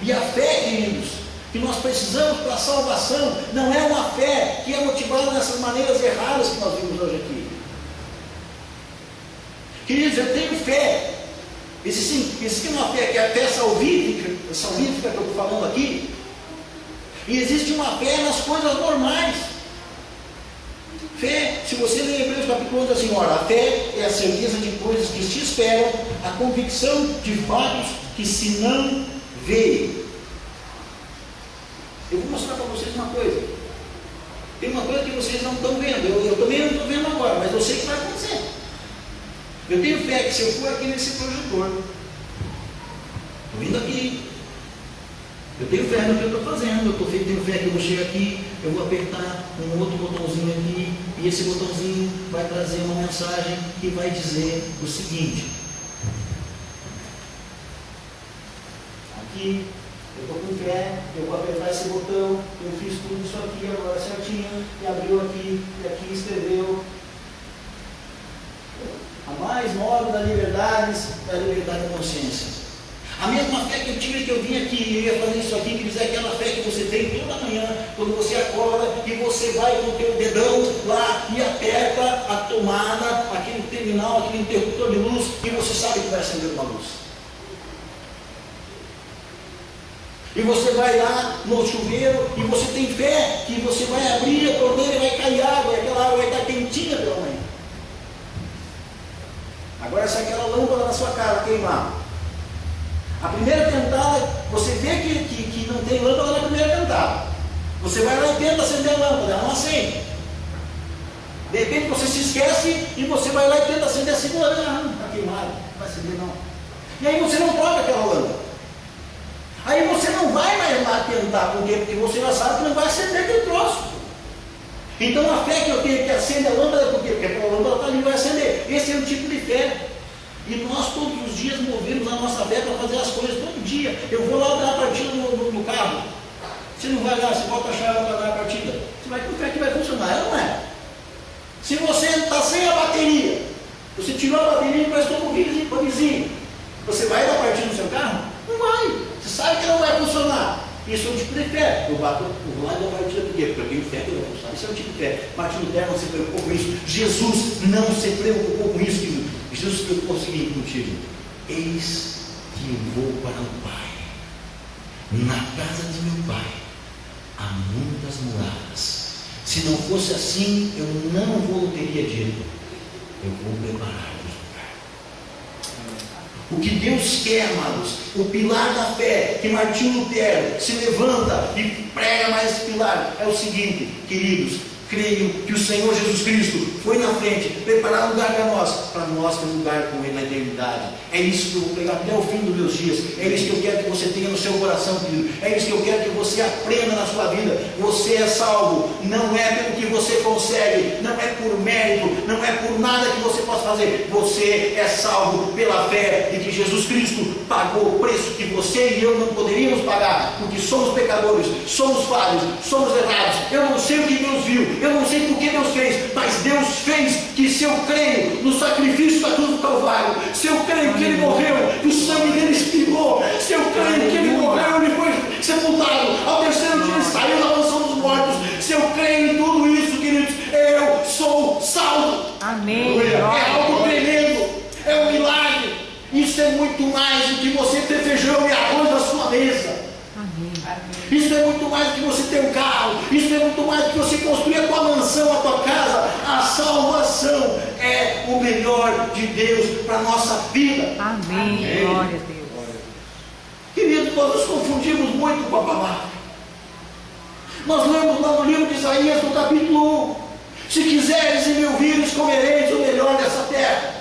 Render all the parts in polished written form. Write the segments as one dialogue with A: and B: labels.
A: E a fé, queridos, que nós precisamos para a salvação, não é uma fé que é motivada dessas maneiras erradas que nós vimos hoje aqui. Queridos, eu tenho fé. Existe uma fé que é a fé salvífica que eu estou falando aqui, e existe uma fé nas coisas normais. Fé, se você ler Hebreus capítulo 11, assim, olha, a fé é a certeza de coisas que se esperam, a convicção de fatos que se não veem. Eu vou mostrar para vocês uma coisa. Tem uma coisa que vocês não estão vendo, eu também não estou vendo agora, mas eu sei que vai acontecer. Eu tenho fé que se eu for aqui nesse projetor, estou vindo aqui, eu tenho fé no que eu estou fazendo, eu tenho fé que eu vou chegar aqui, eu vou apertar um outro botãozinho aqui, e esse botãozinho vai trazer uma mensagem que vai dizer o seguinte: aqui, eu estou com fé, eu vou apertar esse botão, eu fiz tudo isso aqui agora certinho, e abriu aqui, e aqui escreveu: a mais nobre das liberdades é a liberdade da consciência. A mesma fé que eu tive, que eu vim aqui, eu ia fazer isso aqui, que dizer aquela fé que você tem toda manhã, quando você acorda e você vai com o teu dedão lá e aperta a tomada, aquele terminal, aquele interruptor de luz, e você sabe que vai acender uma luz. E você vai lá no chuveiro e você tem fé que você vai abrir a torneira e vai cair água, e aquela água vai estar quentinha pela manhã. Agora, se aquela lâmpada na sua cara queimar, a primeira tentada, você vê que não tem lâmpada na primeira tentada. Você vai lá e tenta acender a lâmpada, ela não acende. De repente você se esquece e você vai lá e tenta acender a segunda, não está queimado, não vai acender não. E aí você não troca aquela lâmpada. Aí você não vai mais lá tentar, por quê? Porque você já sabe que não vai acender aquele troço. Então a fé que eu tenho que acende a lâmpada, por quê? Porque aquela lâmpada está ali e vai acender. Esse é o tipo de fé. E nós todos os dias movemos a nossa fé para fazer as coisas todo dia. Eu vou lá dar a partida no carro. Você não vai lá, você bota a chave para dar a partida. Você vai com fé que vai funcionar, ela não é. Se você está sem a bateria, você tirou a bateria e emprestou para o vizinho, você vai dar a partida no seu carro? Não vai. Você sabe que não vai funcionar. Isso é um tipo de fé. Eu vou lá e dou a partida por quê? Porque eu tenho fé que não vai funcionar. Isso é um tipo de fé. Martim Lutero não se preocupou com isso. Jesus não se preocupou com isso, querido. Jesus se preocupou o seguinte contigo: eis que eu vou para o Pai. Na casa de meu Pai há muitas moradas. Se não fosse assim, eu não teria dito: eu vou preparar-vos lugar. O que Deus quer, amados, o pilar da fé que Martim Lutero se levanta e prega mais esse pilar, é o seguinte, queridos: creio que o Senhor Jesus Cristo foi na frente, preparar lugar para nós ter lugar com Ele na eternidade. É isso que eu vou pregar até o fim dos meus dias. É isso que eu quero que você tenha no seu coração, querido. É isso que eu quero que você aprenda na sua vida. Você é salvo, não é pelo que você consegue, não é por mérito, não é por nada que você possa fazer. Você é salvo pela fé de que Jesus Cristo pagou o preço que você e eu não poderíamos pagar, porque somos pecadores, somos falhos, somos errados. Eu não sei o que Deus viu, eu não sei por que Deus fez, mas Deus fez que, se eu creio no sacrifício da cruz do Calvário, se eu creio que Ele morreu, que o sangue dele espirrou, se eu creio que Ele morreu, Ele foi sepultado, ao terceiro dia Ele saiu da mansão dos mortos, se eu creio em tudo isso, queridos, eu sou salvo.
B: Amém.
A: É algo tremendo, é um milagre. Isso é muito mais do que você ter feijão e arroz na sua mesa. Isso é muito mais do que você ter um carro. Isso é muito mais do que você construir a tua mansão, a tua casa. A salvação é o melhor de Deus para a nossa vida.
B: Amém.
A: Amém.
B: Glória a Deus.
A: Queridos, nós nos confundimos muito com a palavra. Nós lemos lá no livro de Isaías, no capítulo 1: se quiseres e me ouvires, comereis o melhor dessa terra.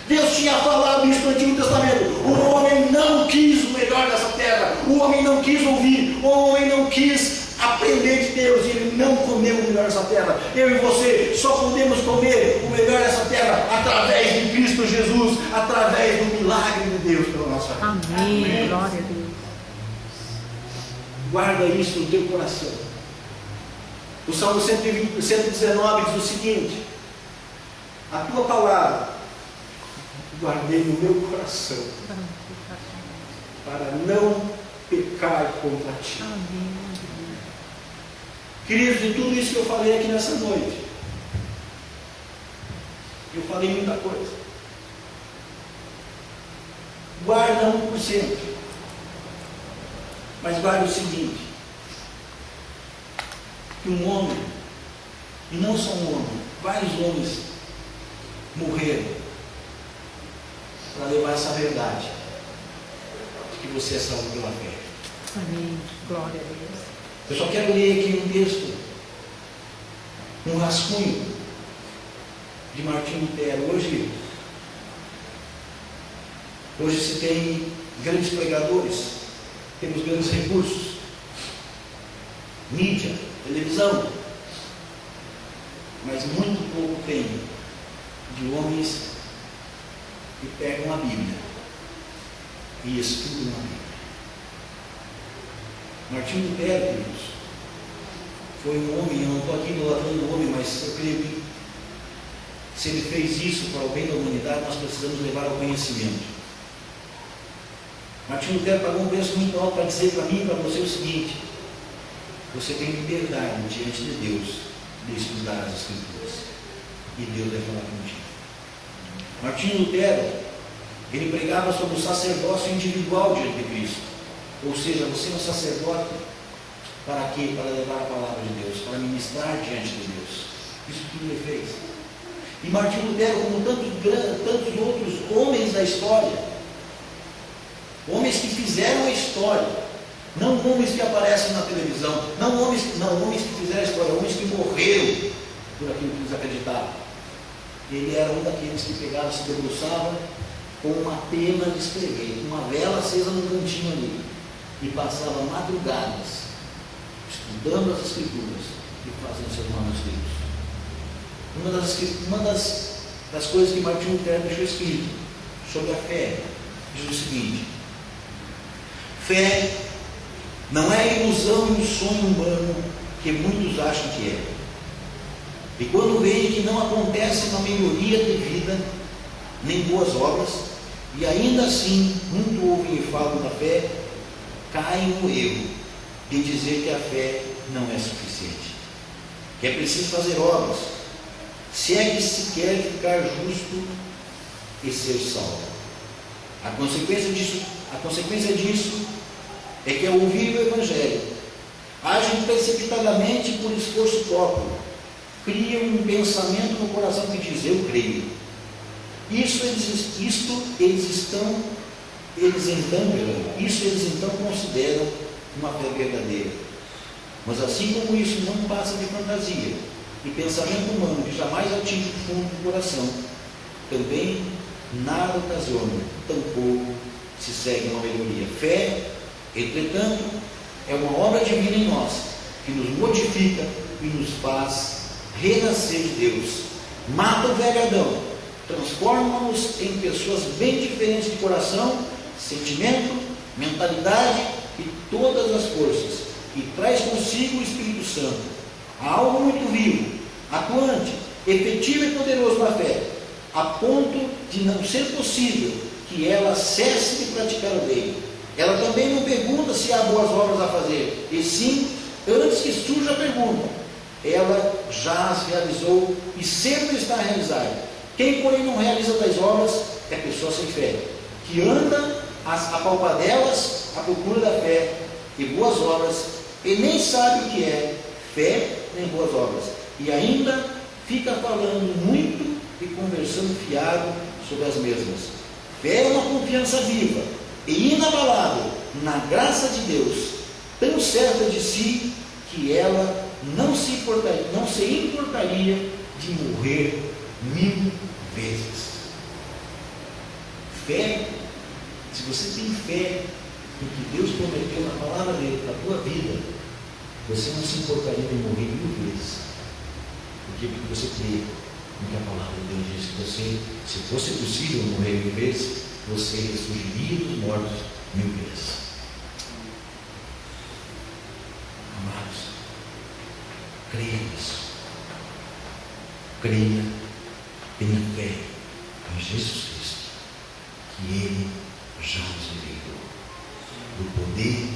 A: Deus tinha falado isso no Antigo Testamento. O homem não quis o melhor dessa terra. O homem não quis ouvir. O homem não quis aprender de Deus. E ele não comeu o melhor dessa terra. Eu e você só podemos comer o melhor dessa terra através de Cristo Jesus, através do milagre de Deus pela nossa vida.
B: Amém. Amém. Glória a Deus.
A: Guarda isso no teu coração. O Salmo 119 diz o seguinte: a tua palavra guardei no meu coração, para não pecar levantar contra ti.
B: Amém.
A: Queridos, de tudo isso que eu falei aqui nessa noite, eu falei muita coisa. Guarda 1%, mas guarda o seguinte: que um homem, e não só um homem, vários homens morreram para levar essa verdade de que você é salvo pela fé.
B: Amém. Glória a Deus.
A: Eu só quero ler aqui um texto, um rascunho de Martinho Lutero. Hoje se tem grandes pregadores, temos grandes recursos, mídia, televisão, mas muito pouco tem de homens que pegam a Bíblia e estudam a Bíblia. Martinho Lutero, queridos, foi um homem, eu não estou aqui idolatrando o homem, mas eu creio que se ele fez isso para o bem da humanidade, nós precisamos levar ao conhecimento. Martinho Lutero pagou um preço muito alto para dizer para mim e para você o seguinte: você tem liberdade diante de Deus de estudar as Escrituras, e Deus vai falar contigo. Martinho Lutero, ele pregava sobre o sacerdócio individual diante de Cristo. Ou seja, você é um sacerdote para quê? Para levar a palavra de Deus, para ministrar diante de Deus. Isso tudo ele fez. E Martinho Lutero, como tantos outros homens da história, homens que fizeram a história, não homens que aparecem na televisão, não homens que fizeram a história, homens que morreram por aquilo que eles acreditavam. Ele era um daqueles que pegava, se debruçava com uma pena de escrever, com uma vela acesa no cantinho ali, e passava madrugadas estudando as Escrituras e fazendo seus manuscritos. Uma das coisas que Martinho Lutero deixou escrito sobre a fé diz o seguinte: fé não é a ilusão e o sonho humano que muitos acham que é. E quando veem que não acontece uma melhoria de vida, nem boas obras, e ainda assim muito ouvem e falam da fé, caem no erro de dizer que a fé não é suficiente, que é preciso fazer obras, se é que se quer ficar justo e ser salvo. A consequência disso é que, ao ouvir o Evangelho, agem precipitadamente por esforço próprio, criam um pensamento no coração que diz: eu creio. Isso eles então consideram uma fé verdadeira. Mas assim como isso não passa de fantasia e pensamento humano que jamais atinge o fundo do coração, também nada ocasiona, tampouco se segue uma melhoria. Fé, entretanto, é uma obra divina em nós, que nos modifica e nos faz renascer de Deus. Mata o velho Adão, transforma-nos em pessoas bem diferentes de coração, sentimento, mentalidade e todas as forças, e traz consigo o Espírito Santo, algo muito vivo, atuante, efetivo e poderoso na fé, a ponto de não ser possível que ela cesse de praticar o bem. Ela também não pergunta se há boas obras a fazer, e sim, antes que surja a pergunta, ela já as realizou e sempre está a realizar. Quem, porém, não realiza tais obras é pessoa sem fé, que anda a palpadelas à procura da fé e boas obras, e nem sabe o que é fé nem boas obras, e ainda fica falando muito e conversando fiado sobre as mesmas. Fé é uma confiança viva e inabalável na graça de Deus, tão certa de si que ela não se importaria de morrer 1000 vezes. Fé, se você tem fé no que Deus prometeu na palavra dele para a tua vida, você não se importaria de morrer 1000 vezes. Porque você crê no que a palavra de Deus diz, que você, se fosse possível morrer 1000 vezes, você ressurgiria dos mortos 1000 vezes. Amados, creia nisso. Creia, tenha fé em Jesus Cristo, que Ele já nos libertou do poder